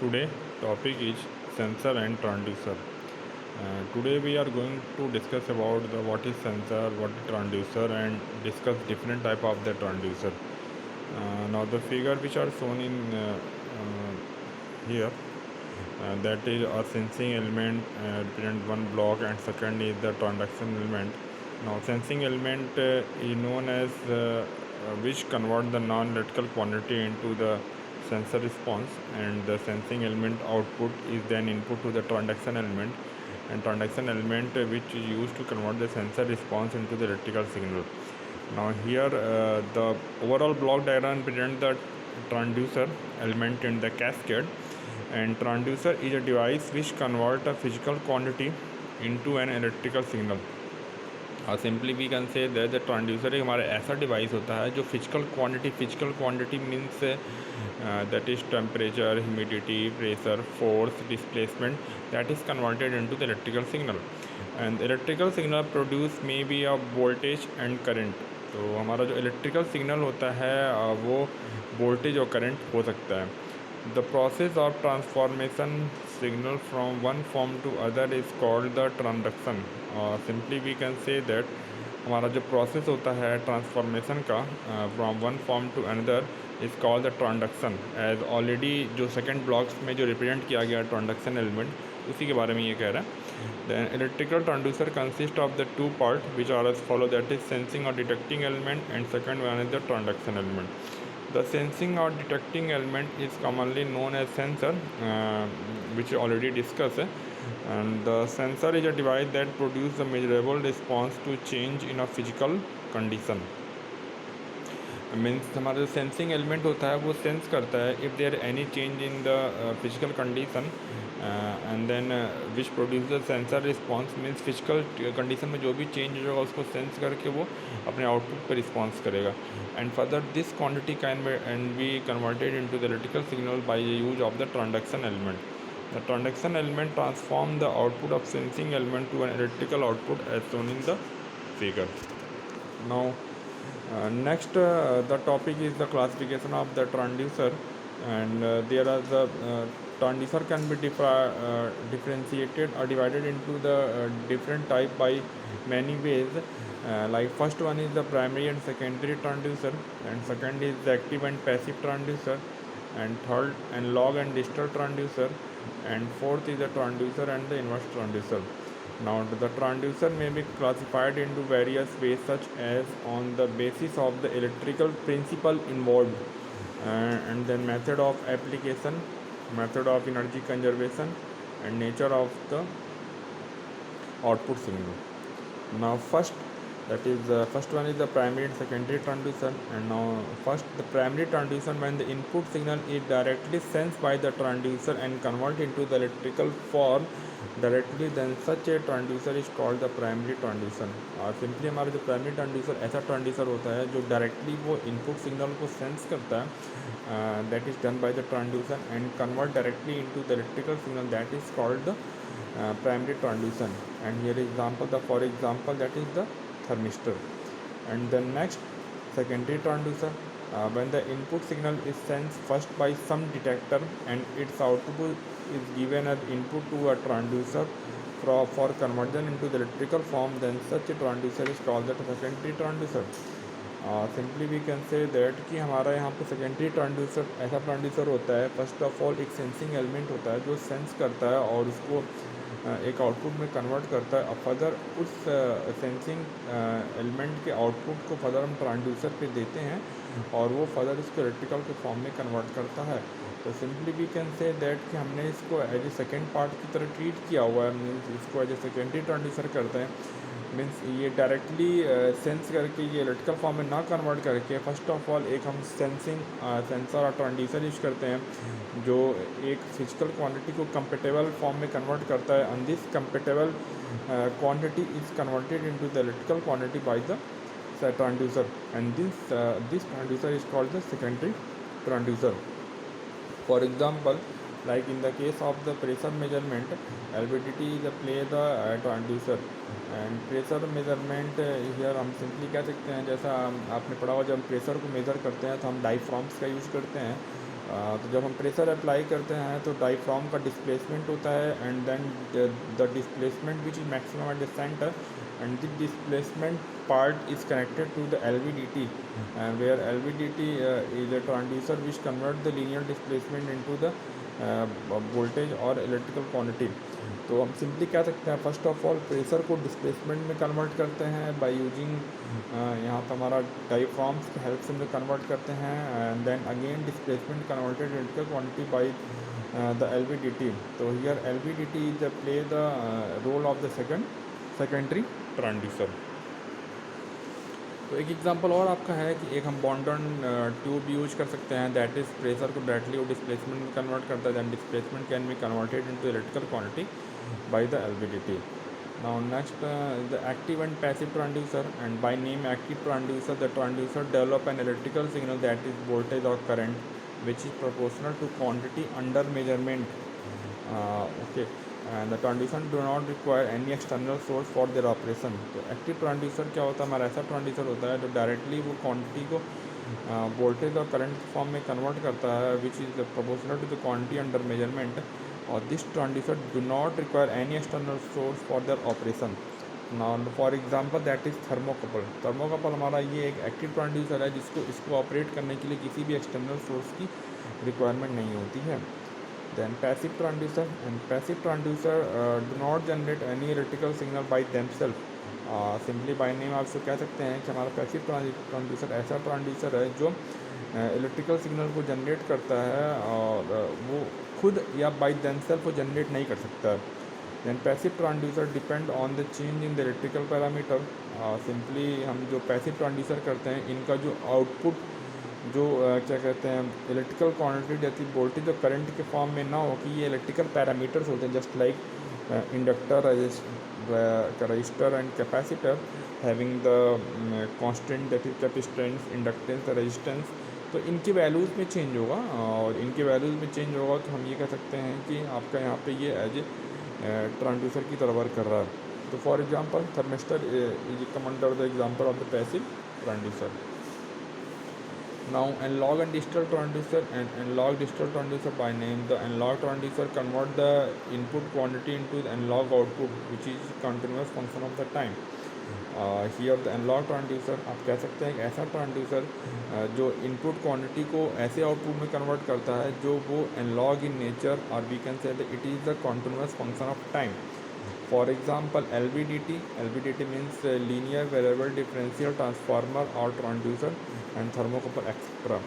Today topic is sensor and transducer. Today we are going to discuss about what is sensor, what is transducer, and discuss different type of the transducer. Now the figure which are shown in here, that is a sensing element represent one block, and second is the transduction element. Now sensing element is known as which convert the non-electrical quantity into the sensor response, and the sensing element output is then input to the transduction element, and transduction element which is used to convert the sensor response into the electrical signal. Now here the overall block diagram presents the transducer element in the cascade, and transducer is a device which converts a physical quantity into an electrical signal. और simply we can say that the transducer एक हमारा ऐसा device होता है जो physical quantity means that is temperature, humidity, pressure, force, displacement that is converted into the electrical signal, and electrical signal produce may be a voltage and current. तो हमारा जो electrical signal होता है वो वोल्टेज और करंट हो सकता है. The process of transformation signal from one form to other is called the transduction. Simply we can say that हमारा जो प्रोसेस होता है ट्रांसफॉर्मेशन का from one form to another is called the transduction. As already जो second blocks में जो represent किया गया ट्रांडक्शन एलिमेंट उसी के बारे में ये कह रहा है. Then electrical transducer consist of the two part which are as follow, that is sensing और detecting element, and second one is the transduction element. The sensing or detecting element is commonly known as sensor, which we already discussed. And the sensor is a device that produces a measurable response to change in a physical condition. Means हमारा जो sensing element होता है वो sense करता है if there any change in the physical condition, and then which produce the sensor response. Means physical condition में जो भी चेंज होगा उसको सेंस करके वो अपने आउटपुट पर रिस्पॉन्स करेगा. And further this quantity can be converted into the electrical signal by the use of the transduction element. The transduction element transform the output of sensing element to an electrical output as shown in the figure. Now next the topic is the classification of the transducer, and there are the transducer can be differentiated or divided into the different type by many ways. Like first one is the primary and secondary transducer, and second is the active and passive transducer, and third and log and digital transducer, and fourth is the transducer and the inverse transducer. Now the transducer may be classified into various ways, such as on the basis of the electrical principle involved, and then method of application, method of energy conservation, and nature of the output signal. Now first one is the primary and secondary transducer. And now first, the primary transducer, when the input signal is directly sensed by the transducer and converted into the electrical form directly, then such a transducer is called the primary transducer. और simply हमारा जो primary ट्रांड्यूसर ऐसा ट्रांड्यूसर होता है जो directly वो input signal को sense करता है, that is done by the transducer and convert directly into the electrical signal, that is called the primary transducer. And here example, for example that is the thermistor. And then next, secondary transducer, when the input signal is sensed first by some detector and its output is given as input to a transducer for conversion into the electrical form, then such a transducer is called the secondary transducer. Simply we can say that कि हमारा यहाँ पे secondary ट्रांड्यूसर ऐसा ट्रांड्यूसर होता है, first of all एक sensing element होता है जो सेंस करता है और उसको एक आउटपुट में कन्वर्ट करता है. अब फर्दर उस सेंसिंग एलिमेंट के आउटपुट को फर्दर हम ट्रांड्यूसर पे देते हैं और वो फर्दर इसको इलेक्ट्रिकल के फॉर्म में कन्वर्ट करता है. तो simply we can say that कि हमने इसको एज ए सेकेंड पार्ट की तरह ट्रीट किया हुआ है. मीन्स इसको एज ए सेकेंडरी ट्रांड्यूसर करते हैं. मीन्स ये डायरेक्टली सेंस करके ये इलेक्ट्रिकल फॉर्म में ना कन्वर्ट करके फर्स्ट ऑफ ऑल एक हम सेंसर और ट्रांड्यूसर यूज करते हैं जो एक फिजिकल क्वांटिटी को कंपेटेबल फॉर्म में कन्वर्ट करता है, and this compatible quantity is converted into the electrical quantity by the transducer, and this transducer is called the secondary transducer. For example, like in the case of the pressure measurement, LVDT is play the transducer, and pressure measurement here हम simply कह सकते हैं, जैसा आपने पढ़ा हुआ जब हम प्रेशर को मेज़र करते हैं तो हम डायफ्राम्स का यूज़ करते हैं, तो जब हम प्रेशर अप्लाई करते हैं तो डायफ्राम का डिस्प्लेसमेंट होता है and then the displacement which is maximum at the centre and the displacement part is connected to the LVDT where LVDT is a transducer which convert the linear displacement into the voltage or electrical quantity. तो हम simply कह सकते हैं first of all pressure को displacement में convert करते हैं by using यहाँ पर हमारा डायफ्राम्स की हेल्प से हम कन्वर्ट करते हैं and then again displacement converted electrical quantity by the LVDT. तो here LVDT is play the role of the secondary transducer. तो एक एग्जांपल और आपका है कि एक हम बॉन्डन ट्यूब यूज कर सकते हैं दैट इज़ प्रेशर को डायरेक्टली वो डिस्प्लेसमेंट में कन्वर्ट करता है then displacement can be converted into electrical quantity by the LVDT. Now next the active and passive transducer and by name active transducer the transducer develop an electrical signal that is voltage और current which is proportional to quantity under measurement. Okay and the transducer do not require any external source for their operation. तो active transducer क्या होता है, हमारा ऐसा transducer होता है जो डायरेक्टली वो क्वांटिटी को वोल्टेज और करंट फॉर्म में कन्वर्ट करता है which is proportional to the quantity under measurement. और this transducer do not require any external source for their operation. Now for example that is thermocouple. Thermocouple हमारा ये एक active transducer है जिसको इसको ऑपरेट करने के लिए किसी भी एक्सटर्नल सोर्स की रिक्वायरमेंट नहीं होती है. Then passive transducer and passive transducer do not generate any electrical signal by themselves. Simply by name आप इसको कह सकते हैं कि हमारा पैसिव ट्रांसड्यूसर ऐसा ट्रांसड्यूसर है जो इलेक्ट्रिकल सिग्नल को जनरेट करता है और वो खुद या बाई देमसेल्फ वो जनरेट नहीं कर सकता. Then passive transducer depend on the change in the electrical parameter. Simply हम जो पैसिव ट्रांसड्यूसर करते हैं इनका जो आउटपुट जो क्या कहते हैं इलेक्ट्रिकल क्वांटिटी जैसी वोल्टेज और करंट के फॉर्म में ना हो कि ये इलेक्ट्रिकल पैरामीटर्स होते हैं just like inductor register and capacitor having the constant that is capacitance inductance resistance. तो इनकी वैल्यूज़ में चेंज होगा और इनके वैल्यूज़ में चेंज होगा तो हम ये कह सकते हैं कि आपका यहाँ पे ये एज ए ट्रांसड्यूसर की तरह वर्क कर रहा है. तो for example thermistor is come under the example of the passive transducer. Now analog and digital transducer and analog digital transducer by name. The analog transducer convert the input quantity into the analog output which is continuous function of the time. Here the analog transducer आप कह सकते हैं एक ऐसा transducer जो input quantity को ऐसे output में कन्वर्ट करता है जो वो एनालॉग इन नेचर और we can say it is the continuous function of time. For example LVDT means linear variable differential transformer or transducer and thermocouple etc.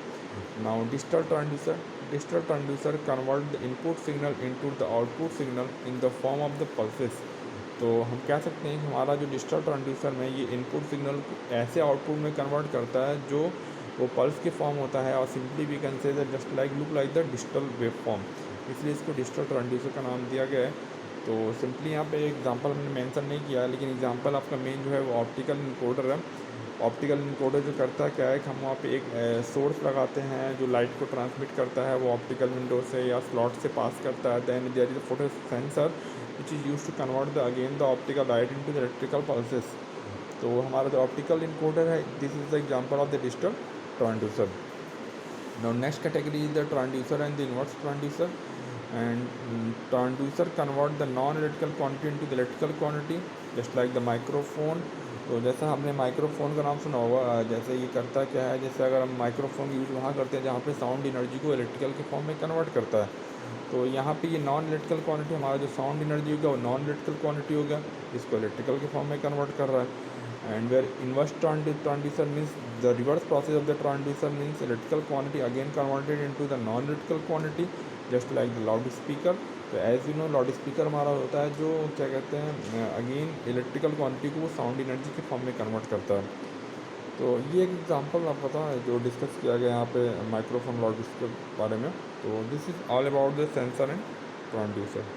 Now digital transducer convert the input signal into the output signal in the form of the pulses. तो हम कह सकते हैं कि हमारा जो digital transducer में ये इनपुट सिग्नल ऐसे आउटपुट में कन्वर्ट करता है जो वो पल्स के फॉर्म होता है और simply we can say just like look like the digital wave form, इसलिए इसको डिजिटल ट्रांसड्यूसर का नाम दिया गया है. तो सिंपली यहाँ पे एग्जांपल हमने मेंशन नहीं किया लेकिन एग्जांपल आपका मेन जो है वो ऑप्टिकल इनकोडर है. ऑप्टिकल इनकोडर जो करता है क्या है कि हम वहाँ पे एक सोर्स लगाते हैं जो लाइट को ट्रांसमिट करता है वो ऑप्टिकल विंडो से या स्लॉट से पास करता है. Then there is a photo sensor which is use to convert the again the optical light into the electrical pulses. तो हमारा जो ऑप्टिकल इनकोडर है this is the example of the digital transducer. Now next category is the transducer and the inverse transducer. And transducer convert the non-electrical quantity into the electrical quantity just like the microphone. तो जैसा हमने microphone का नाम सुना होगा, जैसे ये करता क्या है, जैसे अगर हम माइक्रोफोन यूज़ वहाँ करते हैं जहाँ पे साउंड एनर्जी को इलेक्ट्रिकल के फॉर्म में कन्वर्ट करता है. तो यहाँ पे ये नॉन इलेक्ट्रिकल क्वांटिटी हमारा जो साउंड एनर्जी होगा वो नॉन इलेक्ट्रिकल क्वांटिटी होगा, इसको इलेक्ट्रिकल के फॉर्म में कन्वर्ट कर रहा है. And where inverse transducer means the reverse process of the transducer means electrical quantity again converted into the non-electrical quantity just like the loudspeaker. तो as you know loud speaker हमारा होता है जो क्या कहते हैं अगेन इलेक्ट्रिकल क्वांटिटी को वो साउंड एनर्जी के फॉर्म में कन्वर्ट करता है. तो ये एक एग्जांपल आपको पता है जो डिस्कस किया गया यहाँ पे माइक्रोफोन लाउड स्पीकर के बारे में. तो this is all about the sensor and transducer.